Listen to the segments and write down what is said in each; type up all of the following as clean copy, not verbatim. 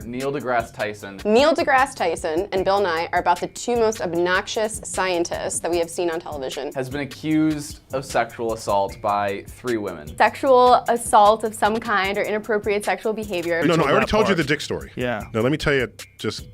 Neil deGrasse Tyson. Neil deGrasse Tyson and Bill Nye are about the two most obnoxious scientists that we have seen on television. Has been accused of sexual assault by 3 women. Sexual assault of some kind or inappropriate sexual behavior. No, I already told you the dick story. Yeah. Now let me tell you just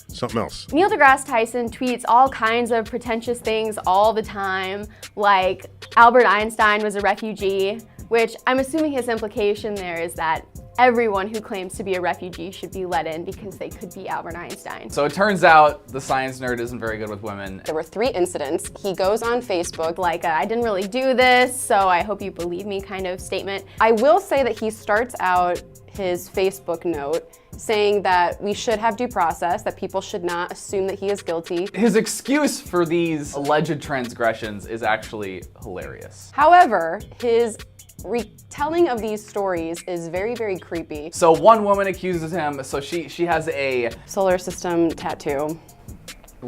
something else. Neil deGrasse Tyson tweets all kinds of pretentious things all the time, like Albert Einstein was a refugee, which I'm assuming his implication there is that everyone who claims to be a refugee should be let in because they could be Albert Einstein. So it turns out the science nerd isn't very good with women. There were 3 incidents. He goes on Facebook Like I didn't really do this, so I hope you believe me kind of statement. I will say that he starts out his Facebook note saying that we should have due process, that people should not assume that he is guilty. His excuse for these alleged transgressions is actually hilarious. However, his retelling of these stories is very, very creepy. So one woman accuses him, so she has a Solar system tattoo.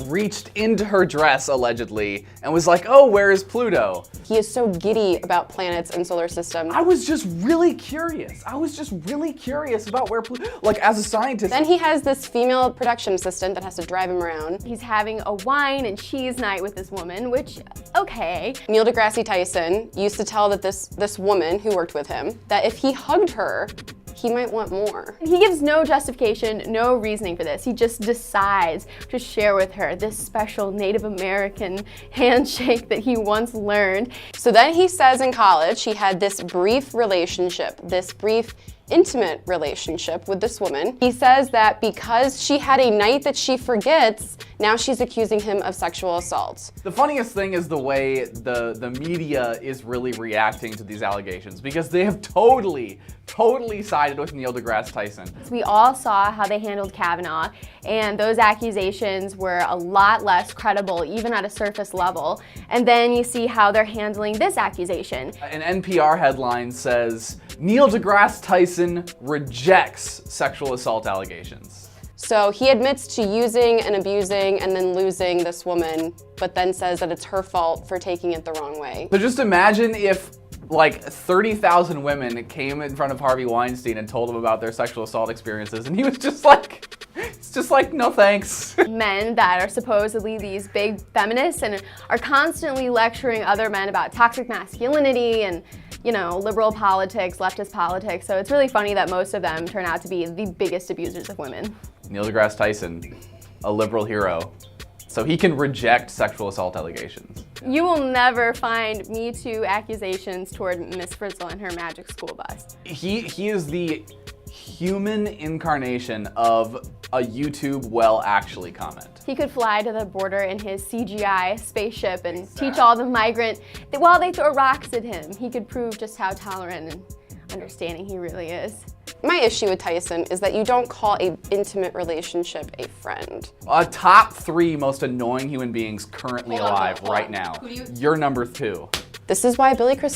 reached into her dress allegedly and was like, oh, where is Pluto? He is so giddy about planets and solar systems. I was just really curious. About where Pluto, like as a scientist. Then he has this female production assistant that has to drive him around. He's having a wine and cheese night with this woman, which, okay. Neil deGrasse Tyson used to tell that this woman who worked with him that if he hugged her, he might want more. He gives no justification, no reasoning for this. He just decides to share with her this special Native American handshake that he once learned. So then he says in college he had this brief relationship, this brief intimate relationship with this woman. He says that because she had a night that she forgets, now she's accusing him of sexual assault. The funniest thing is the way the media is really reacting to these allegations, because they have totally sided with Neil deGrasse Tyson. We all saw how they handled Kavanaugh, and those accusations were a lot less credible, even at a surface level. And then you see how they're handling this accusation. An NPR headline says, Neil deGrasse Tyson rejects sexual assault allegations. So he admits to using and abusing and then losing this woman, but then says that it's her fault for taking it the wrong way. So just imagine if like 30,000 women came in front of Harvey Weinstein and told him about their sexual assault experiences, and he was just like, it's just like, no thanks. Men that are supposedly these big feminists and are constantly lecturing other men about toxic masculinity and, you know, liberal politics, leftist politics. So it's really funny that most of them turn out to be the biggest abusers of women. Neil deGrasse Tyson, a liberal hero, so he can reject sexual assault allegations. You will never find MeToo accusations toward Miss Frizzle and her magic school bus. He is the human incarnation of a YouTube well actually comment. He could fly to the border in his CGI spaceship and teach all the migrant that while they throw rocks at him, he could prove just how tolerant and understanding he really is. My issue with Tyson is that you don't call an intimate relationship a friend. Top 3 most annoying human beings currently alive right now. You're number 2. This is why Billy Crystal